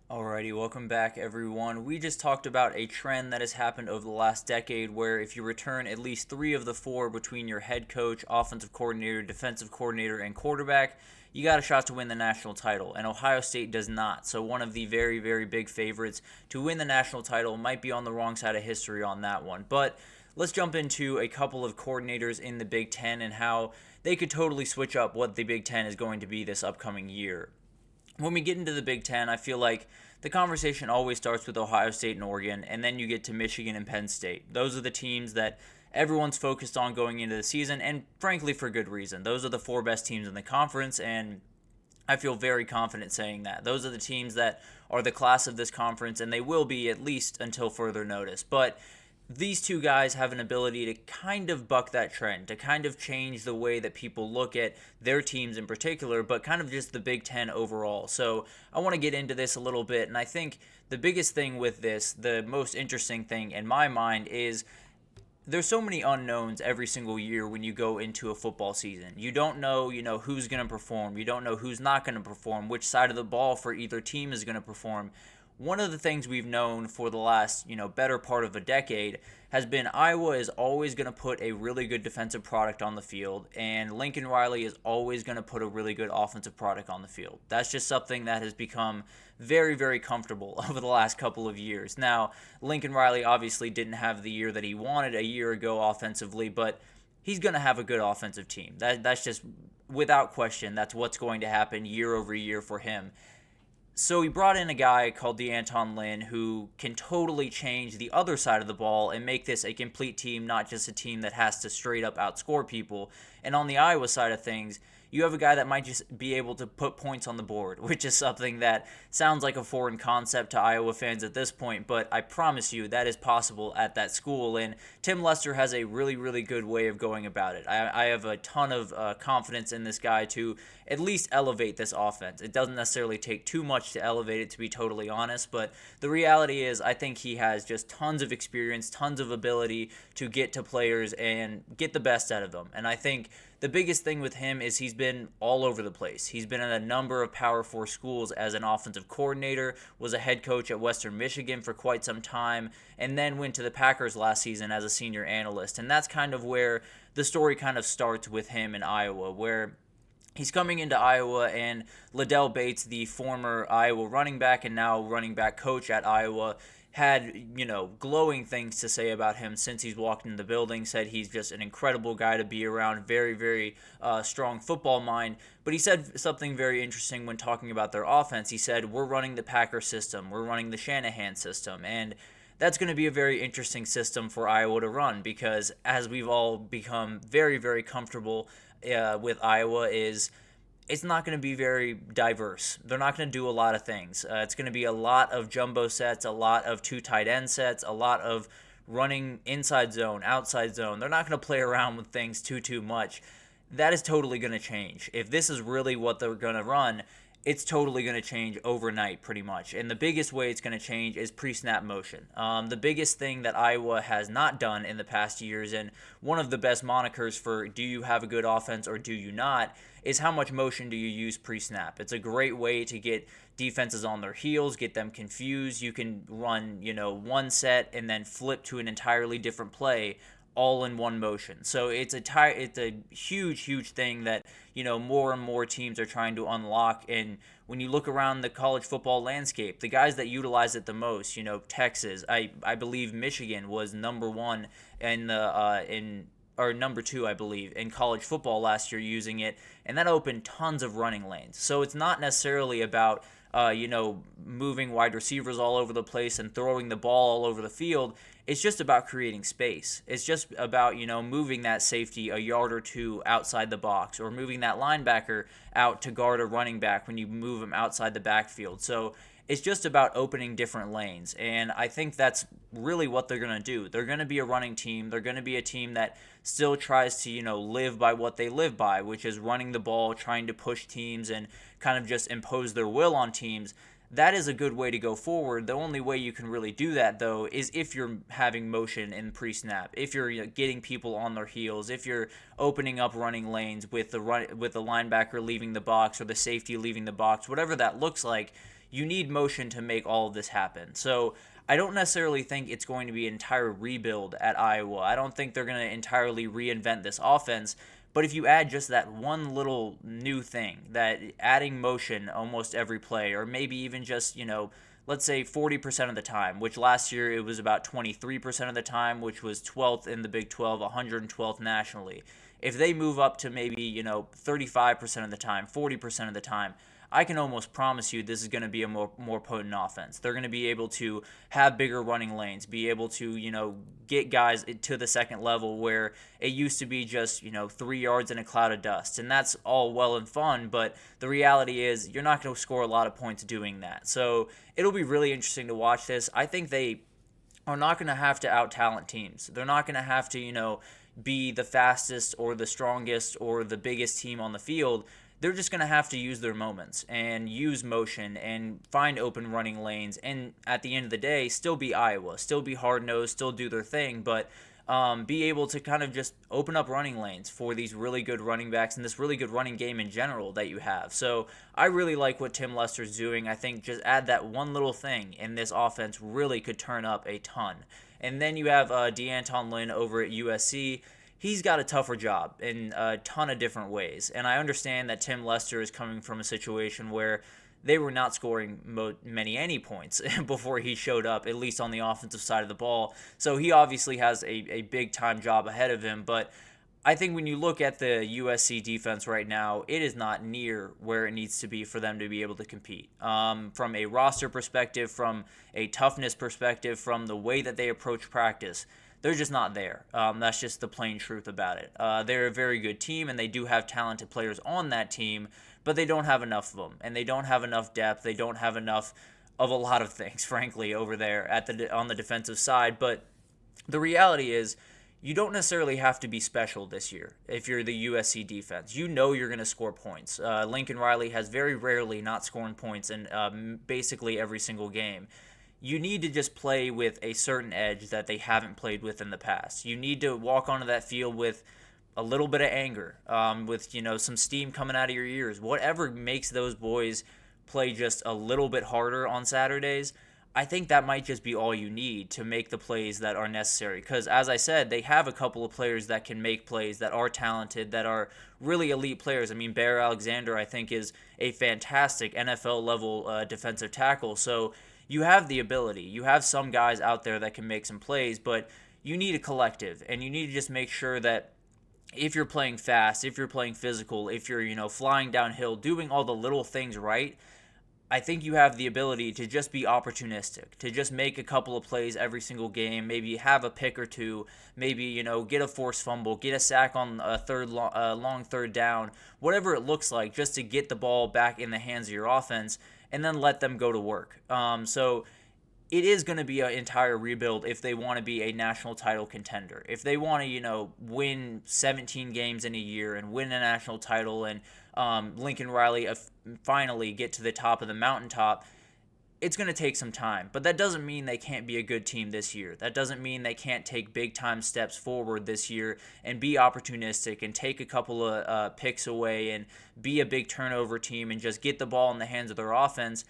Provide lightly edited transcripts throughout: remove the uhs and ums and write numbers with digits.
Alrighty, welcome back everyone. We just talked about a trend that has happened over the last decade where if you return at least 3 of the 4 between your head coach, offensive coordinator, defensive coordinator, and quarterback, you got a shot to win the national title. And Ohio State does not. So one of the very, very big favorites to win the national title might be on the wrong side of history on that one. But let's jump into a couple of coordinators in the Big Ten and how they could totally switch up what the Big Ten is going to be this upcoming year. When we get into the Big Ten, I feel like the conversation always starts with Ohio State and Oregon, and then you get to Michigan and Penn State. Those are the teams that everyone's focused on going into the season, and frankly, for good reason. Those are the 4 best teams in the conference, and I feel very confident saying that. Those are the teams that are the class of this conference, and they will be at least until further notice. But these 2 guys have an ability to kind of buck that trend, to kind of change the way that people look at their teams in particular, but kind of just the Big Ten overall. So I want to get into this a little bit, and I think the biggest thing with this, the most interesting thing in my mind, is there's so many unknowns every single year when you go into a football season. You don't know, who's going to perform. You don't know who's not going to perform, which side of the ball for either team is going to perform. One of the things we've known for the last, better part of a decade has been Iowa is always going to put a really good defensive product on the field, and Lincoln Riley is always going to put a really good offensive product on the field. That's just something that has become very, very comfortable over the last couple of years. Now, Lincoln Riley obviously didn't have the year that he wanted a year ago offensively, but he's going to have a good offensive team. That's just, without question, that's what's going to happen year over year for him. So he brought in a guy called Lynn who can totally change the other side of the ball and make this a complete team, not just a team that has to straight up outscore people. And on the Iowa side of things, you have a guy that might just be able to put points on the board, which is something that sounds like a foreign concept to Iowa fans at this point, but I promise you that is possible at that school, and Tim Lester has a really, really good way of going about it. I have a ton of confidence in this guy to at least elevate this offense. It doesn't necessarily take too much to elevate it, to be totally honest, but the reality is I think he has just tons of experience, tons of ability to get to players and get the best out of them, and I think the biggest thing with him is he's been all over the place. He's been in a number of Power 4 schools as an offensive coordinator, was a head coach at Western Michigan for quite some time, and then went to the Packers last season as a senior analyst. And that's kind of where the story kind of starts with him in Iowa, where he's coming into Iowa, and Liddell Bates, the former Iowa running back and now running back coach at Iowa, had, glowing things to say about him since he's walked in the building, said he's just an incredible guy to be around, very, very strong football mind. But he said something very interesting when talking about their offense. He said, we're running the Packer system, we're running the Shanahan system, and that's going to be a very interesting system for Iowa to run because as we've all become very, very comfortable with Iowa is it's not going to be very diverse. They're not going to do a lot of things. It's going to be a lot of jumbo sets, a lot of 2 tight end sets, a lot of running inside zone, outside zone. They're not going to play around with things too much. That is totally going to change. If this is really what they're going to run, it's totally going to change overnight pretty much. And the biggest way it's going to change is pre-snap motion. The biggest thing that Iowa has not done in the past years, and one of the best monikers for do you have a good offense or do you not, is how much motion do you use pre-snap. It's a great way to get defenses on their heels, get them confused. You can run, one set and then flip to an entirely different play all in one motion. So it's a huge thing that, more and more teams are trying to unlock. And when you look around the college football landscape, the guys that utilize it the most, Texas, I believe Michigan was number 1 or number 2, I believe, in college football last year using it, and that opened tons of running lanes. So it's not necessarily about moving wide receivers all over the place and throwing the ball all over the field. It's just about creating space. It's just about, moving that safety a yard or 2 outside the box, or moving that linebacker out to guard a running back when you move him outside the backfield. So it's just about opening different lanes, and I think that's really what they're going to do. They're going to be a running team. They're going to be a team that still tries to, live by what they live by, which is running the ball, trying to push teams, and kind of just impose their will on teams. That is a good way to go forward. The only way you can really do that, though, is if you're having motion in pre-snap, if you're getting people on their heels, if you're opening up running lanes with the linebacker leaving the box or the safety leaving the box, whatever that looks like. you need motion to make all of this happen. So I don't necessarily think it's going to be an entire rebuild at Iowa. I don't think they're going to entirely reinvent this offense. But if you add just that one little new thing, that adding motion almost every play, or maybe even just, let's say 40% of the time, which last year it was about 23% of the time, which was 12th in the Big 12, 112th nationally. If they move up to maybe, 35% of the time, 40% of the time, I can almost promise you this is going to be a more potent offense. They're going to be able to have bigger running lanes, be able to, get guys to the second level where it used to be just, 3 yards in a cloud of dust. And that's all well and fun, but the reality is you're not going to score a lot of points doing that. So it'll be really interesting to watch this. I think they are not going to have to out-talent teams. They're not going to have to, be the fastest or the strongest or the biggest team on the field. They're just going to have to use their moments and use motion and find open running lanes, and at the end of the day, still be Iowa, still be hard-nosed, still do their thing, but be able to kind of just open up running lanes for these really good running backs and this really good running game in general that you have. So I really like what Tim Lester's doing. I think just add that one little thing, and this offense really could turn up a ton. And then you have DeAnton Lynn over at USC. He's got a tougher job in a ton of different ways. And I understand that Tim Lester is coming from a situation where they were not scoring any points before he showed up, at least on the offensive side of the ball. So he obviously has a big-time job ahead of him. But I think when you look at the USC defense right now, it is not near where it needs to be for them to be able to compete. From a roster perspective, from a toughness perspective, from the way that they approach practice, they're just not there. That's just the plain truth about it. They're a very good team, and they do have talented players on that team, but they don't have enough of them, and they don't have enough depth. They don't have enough of a lot of things, frankly, over there on the defensive side. But the reality is, you don't necessarily have to be special this year if you're the USC defense. You know you're going to score points. Lincoln Riley has very rarely not scoring points in basically every single game. You need to just play with a certain edge that they haven't played with in the past. You need to walk onto that field with a little bit of anger, with some steam coming out of your ears. Whatever makes those boys play just a little bit harder on Saturdays, I think that might just be all you need to make the plays that are necessary. Because as I said, they have a couple of players that can make plays, that are talented, that are really elite players. I mean, Bear Alexander, I think, is a fantastic NFL-level defensive tackle. So you have the ability. You have some guys out there that can make some plays, but you need a collective, and you need to just make sure that if you're playing fast, if you're playing physical, if you're, flying downhill, doing all the little things right, I think you have the ability to just be opportunistic, to just make a couple of plays every single game, maybe have a pick or two, maybe, get a forced fumble, get a sack on a long third down, whatever it looks like, just to get the ball back in the hands of your offense, and then let them go to work. So it is going to be an entire rebuild if they want to be a national title contender. If they want to, win 17 games in a year and win a national title and Lincoln Riley finally get to the top of the mountaintop, it's going to take some time. But that doesn't mean they can't be a good team this year. That doesn't mean they can't take big-time steps forward this year and be opportunistic and take a couple of picks away and be a big turnover team and just get the ball in the hands of their offense.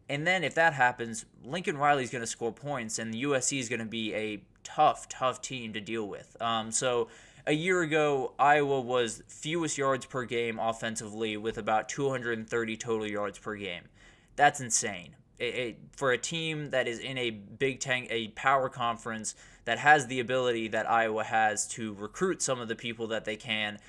And then if that happens, Lincoln Riley's going to score points, and the USC is going to be a tough team to deal with. So a year ago, Iowa was fewest yards per game offensively with about 230 total yards per game. That's insane. For a team that is in a Big Ten, a power conference that has the ability that Iowa has to recruit some of the people that they can,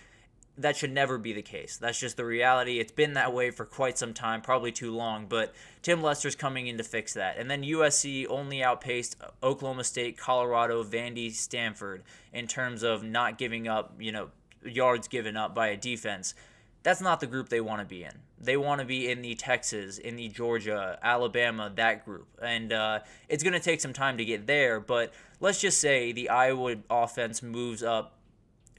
that should never be the case. That's just the reality. It's been that way for quite some time, probably too long, but Tim Lester's coming in to fix that. And then USC only outpaced Oklahoma State, Colorado, Vandy, Stanford in terms of not giving up, yards given up by a defense. That's not the group they want to be in. They want to be in the Texas, in the Georgia, Alabama, that group. And it's going to take some time to get there, but let's just say the Iowa offense moves up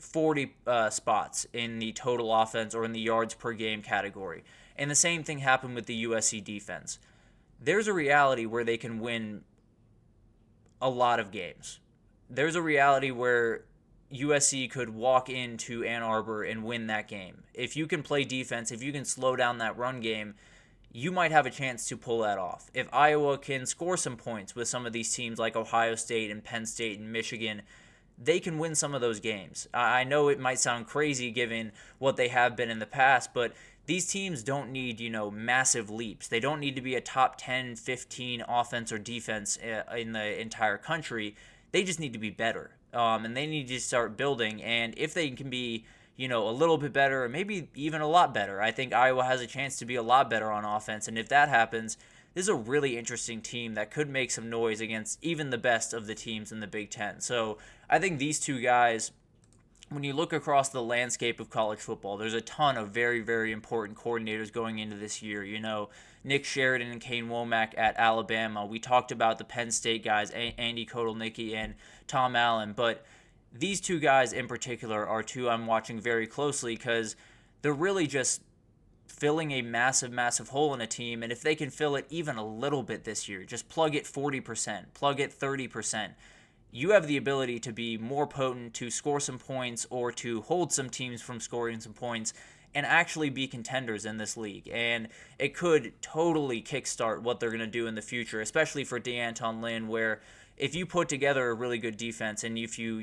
40 spots in the total offense or in the yards per game category. And the same thing happened with the USC defense. There's a reality where they can win a lot of games. There's a reality where USC could walk into Ann Arbor and win that game. If you can play defense, if you can slow down that run game, you might have a chance to pull that off. If Iowa can score some points with some of these teams like Ohio State and Penn State and Michigan, they can win some of those games. I know it might sound crazy given what they have been in the past, but these teams don't need, massive leaps. They don't need to be a top 10, 15 offense or defense in the entire country. They just need to be better. And they need to start building. And if they can be, a little bit better, or maybe even a lot better, I think Iowa has a chance to be a lot better on offense. And if that happens, this is a really interesting team that could make some noise against even the best of the teams in the Big Ten. So I think these two guys, when you look across the landscape of college football, there's a ton of very, very important coordinators going into this year. Nick Sheridan and Kane Womack at Alabama. We talked about the Penn State guys, Andy Kotelnicki and Tom Allen. But these two guys in particular are two I'm watching very closely because they're really just filling a massive, massive hole in a team. And if they can fill it even a little bit this year, just plug it 40%, plug it 30%, you have the ability to be more potent, to score some points, or to hold some teams from scoring some points, and actually be contenders in this league. And it could totally kickstart what they're going to do in the future, especially for DeAnton Lynn, where if you put together a really good defense and if you,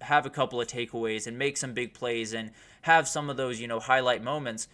have a couple of takeaways and make some big plays and have some of those, highlight moments,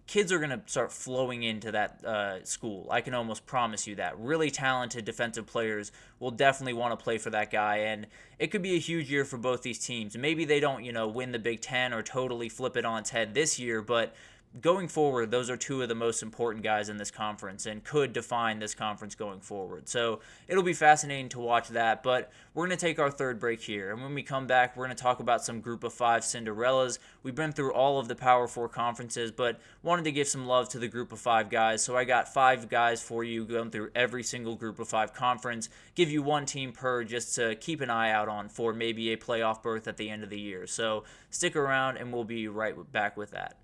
kids are going to start flowing into that school. I can almost promise you that. Really talented defensive players will definitely want to play for that guy, and it could be a huge year for both these teams. Maybe they don't, win the Big Ten or totally flip it on its head this year, but going forward, those are two of the most important guys in this conference and could define this conference going forward. So it'll be fascinating to watch that, but we're going to take our third break here. And when we come back, we're going to talk about some Group of 5 Cinderellas. We've been through all of the Power 4 conferences, but wanted to give some love to the Group of 5 guys. So I got 5 guys for you going through every single Group of 5 conference, give you one team per just to keep an eye out on for maybe a playoff berth at the end of the year. So stick around and we'll be right back with that.